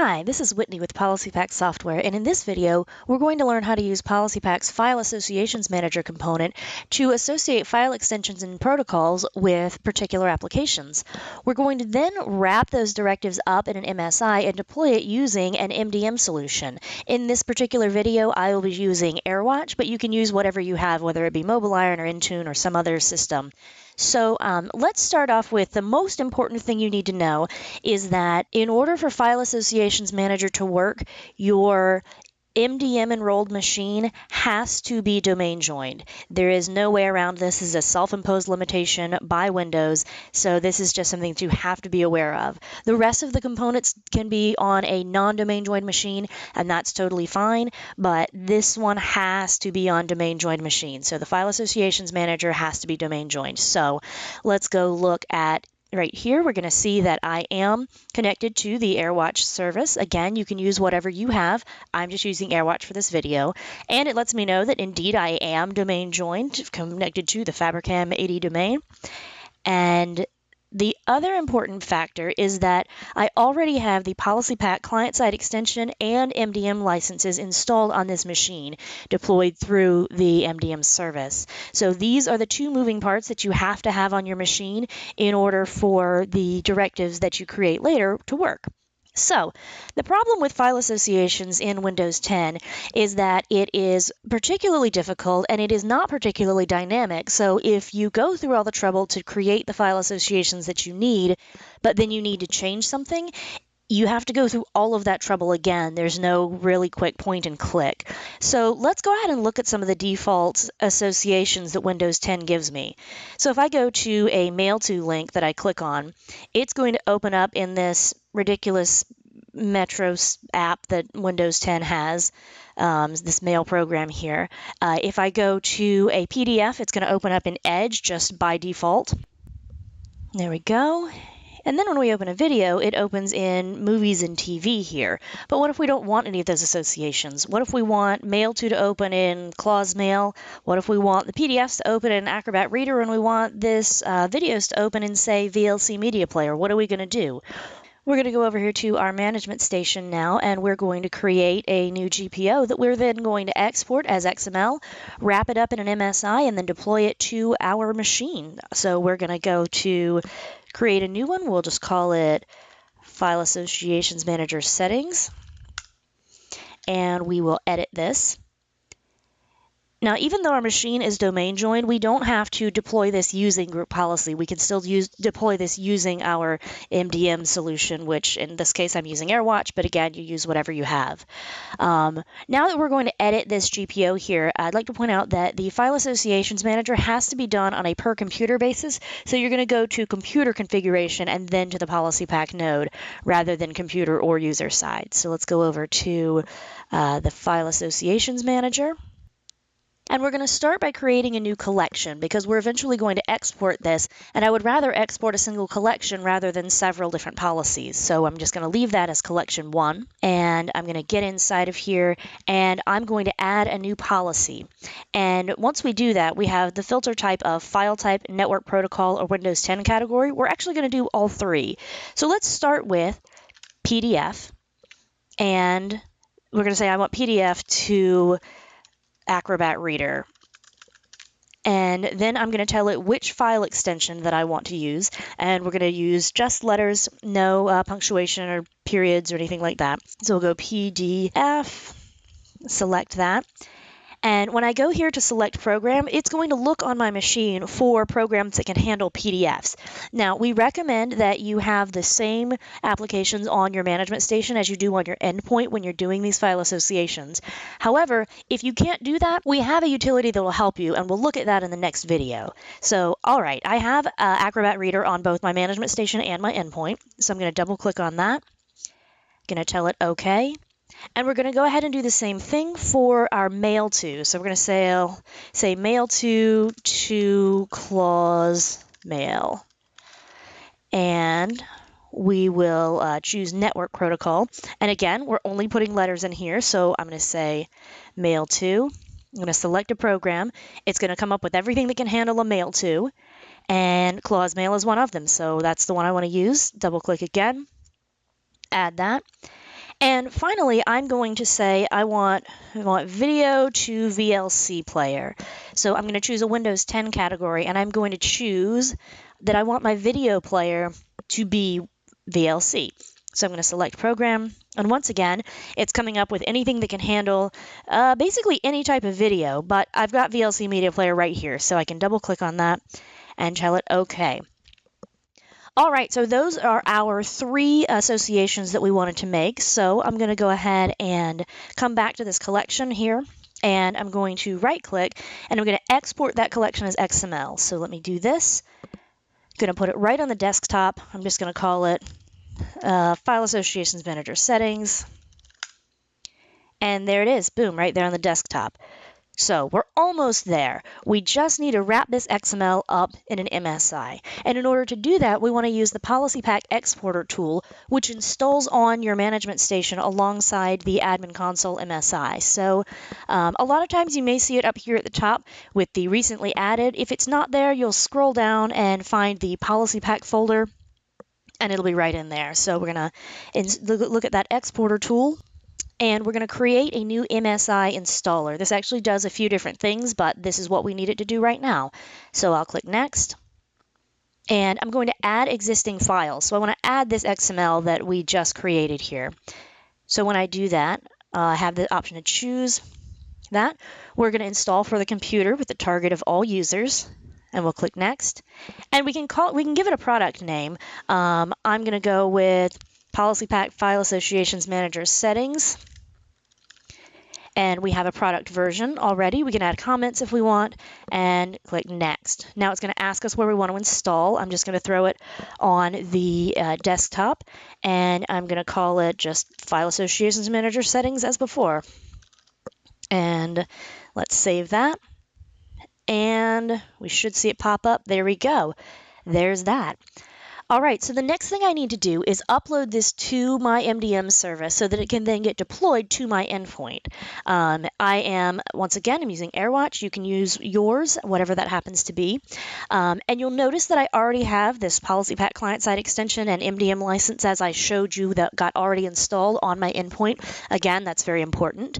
Hi, this is Whitney with PolicyPak Software, and in this video, we're going to learn how to use PolicyPak's File Associations Manager component to associate file extensions and protocols with particular applications. We're going to then wrap those directives up in an MSI and deploy it using an MDM solution. In this particular video, I will be using AirWatch, but you can use whatever you have, whether it be MobileIron or Intune or some other system. So let's start off with the most important thing you need to know is that in order for File Associations Manager to work, your MDM enrolled machine has to be domain joined. There is no way around this. This is a self-imposed limitation by Windows, so this is just something that you have to be aware of. The rest of the components can be on a non-domain joined machine, and that's totally fine, but this one has to be on domain joined machine. So the File Associations Manager has to be domain joined. So let's go look at right here. We're going to see that I am connected to the AirWatch service. Again, you can use whatever you have. I'm just using AirWatch for this video. And it lets me know that indeed I am domain joined, connected to the Fabricam 80 domain. And the other important factor is that I already have the PolicyPak client-side extension and MDM licenses installed on this machine, deployed through the MDM service. So these are the two moving parts that you have to have on your machine in order for the directives that you create later to work. So the problem with file associations in Windows 10 is that it is particularly difficult and it is not particularly dynamic. So if you go through all the trouble to create the file associations that you need, but then you need to change something, you have to go through all of that trouble again. There's no really quick point and click. So let's go ahead and look at some of the default associations that Windows 10 gives me. So if I go to a MAILTO link that I click on, it's going to open up in this ridiculous Metro app that Windows 10 has, this mail program here. If I go to a PDF, it's going to open up in Edge just by default. There we go. And then when we open a video, it opens in Movies and TV here. But what if we don't want any of those associations? What if we want MAILTO to open in Clause Mail? What if we want the PDFs to open in Acrobat Reader and we want this videos to open in, say, VLC Media Player? What are we going to do? We're going to go over here to our management station now, and we're going to create a new GPO that we're then going to export as XML, wrap it up in an MSI, and then deploy it to our machine. So we're going to go to create a new one. We'll just call it File Associations Manager Settings, and we will edit this. Now, even though our machine is domain joined, we don't have to deploy this using group policy. We can still deploy this using our MDM solution, which in this case I'm using AirWatch, but again, you use whatever you have. Now that we're going to edit this GPO here, I'd like to point out that the File Associations Manager has to be done on a per computer basis. So you're going to go to Computer Configuration and then to the PolicyPak node rather than computer or user side. So let's go over to the File Associations Manager. And we're going to start by creating a new collection because we're eventually going to export this, and I would rather export a single collection rather than several different policies. So I'm just going to leave that as collection 1, and I'm going to get inside of here, and I'm going to add a new policy. And once we do that, we have the filter type of file type, network protocol, or Windows 10 category. We're actually going to do all three. So let's start with PDF, and we're going to say I want PDF to Acrobat Reader. And then I'm going to tell it which file extension that I want to use. And we're going to use just letters, no punctuation or periods or anything like that. So we'll go PDF, select that. And when I go here to select program, it's going to look on my machine for programs that can handle PDFs. Now, we recommend that you have the same applications on your management station as you do on your endpoint when you're doing these file associations. However, if you can't do that, we have a utility that will help you, and we'll look at that in the next video. So, all right, I have Acrobat Reader on both my management station and my endpoint. So I'm going to double click on that. I'm going to tell it OK. And we're going to go ahead and do the same thing for our MAILTO. So we're going to say MAILTO to Clause Mail. And we will choose Network Protocol. And again, we're only putting letters in here. So I'm going to say MAILTO. I'm going to select a program. It's going to come up with everything that can handle a MAILTO. And Clause Mail is one of them. So that's the one I want to use. Double click again. Add that. And finally, I'm going to say I want video to VLC player. So I'm going to choose a Windows 10 category, and I'm going to choose that I want my video player to be VLC. So I'm going to select program, and once again, it's coming up with anything that can handle basically any type of video, but I've got VLC media player right here, so I can double click on that and tell it OK. All right, so those are our 3 associations that we wanted to make. So I'm going to go ahead and come back to this collection here, and I'm going to right-click, and I'm going to export that collection as XML. So let me do this. I'm going to put it right on the desktop. I'm just going to call it File Associations Manager Settings. And there it is, boom, right there on the desktop. So we're almost there. We just need to wrap this XML up in an MSI. And in order to do that, we want to use the PolicyPak Exporter tool, which installs on your management station alongside the Admin Console MSI. So a lot of times you may see it up here at the top with the recently added. If it's not there, you'll scroll down and find the PolicyPak folder, and it'll be right in there. So we're going to look at that exporter tool. And we're going to create a new MSI installer. This actually does a few different things, but this is what we need it to do right now. So I'll click Next. And I'm going to add existing files. So I want to add this XML that we just created here. So when I do that, I have the option to choose that. We're going to install for the computer with the target of all users. And we'll click Next. And we can give it a product name. I'm going to go with PolicyPak File Associations Manager Settings. And we have a product version already. We can add comments if we want, and click Next. Now it's going to ask us where we want to install. I'm just going to throw it on the desktop, and I'm going to call it just File Associations Manager Settings as before. And let's save that. And we should see it pop up. There we go. There's that. All right, so the next thing I need to do is upload this to my MDM service so that it can then get deployed to my endpoint. Once again, I'm using AirWatch. You can use yours, whatever that happens to be. And you'll notice that I already have this PolicyPak client-side extension and MDM license, as I showed you, that got already installed on my endpoint. Again, that's very important.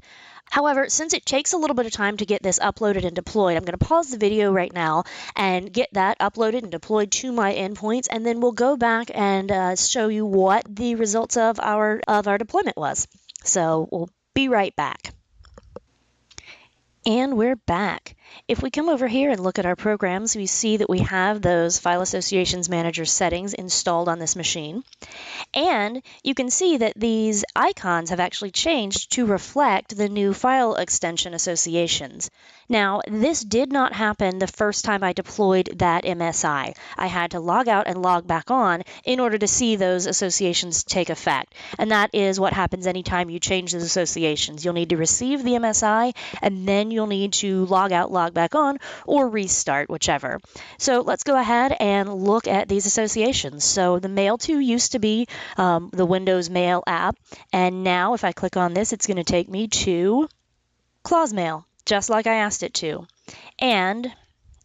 However, since it takes a little bit of time to get this uploaded and deployed, I'm going to pause the video right now and get that uploaded and deployed to my endpoints, and then we'll go back and show you what the results of our deployment was. So we'll be right back. And we're back. If we come over here and look at our programs, we see that we have those File Associations Manager settings installed on this machine. And you can see that these icons have actually changed to reflect the new file extension associations. Now, this did not happen the first time I deployed that MSI. I had to log out and log back on in order to see those associations take effect. And that is what happens anytime you change those associations. You'll need to receive the MSI, and then you'll need to log out, log back on, or restart, whichever. So let's go ahead and look at these associations. So the MAILTO used to be the Windows Mail app, and now if I click on this, it's going to take me to Claus Mail, just like I asked it to. And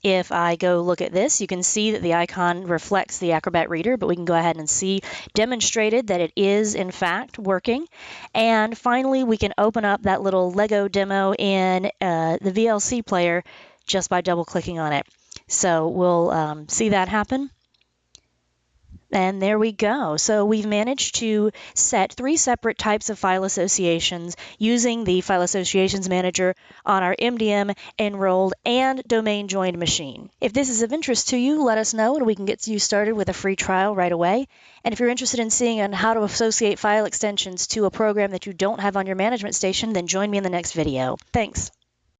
if I go look at this, you can see that the icon reflects the Acrobat Reader, but we can go ahead and see demonstrated that it is in fact working. And finally, we can open up that little Lego demo in the VLC player just by double clicking on it. So we'll see that happen. And there we go. So we've managed to set 3 separate types of file associations using the File Associations Manager on our MDM, enrolled, and domain joined machine. If this is of interest to you, let us know and we can get you started with a free trial right away. And if you're interested in seeing on how to associate file extensions to a program that you don't have on your management station, then join me in the next video. Thanks.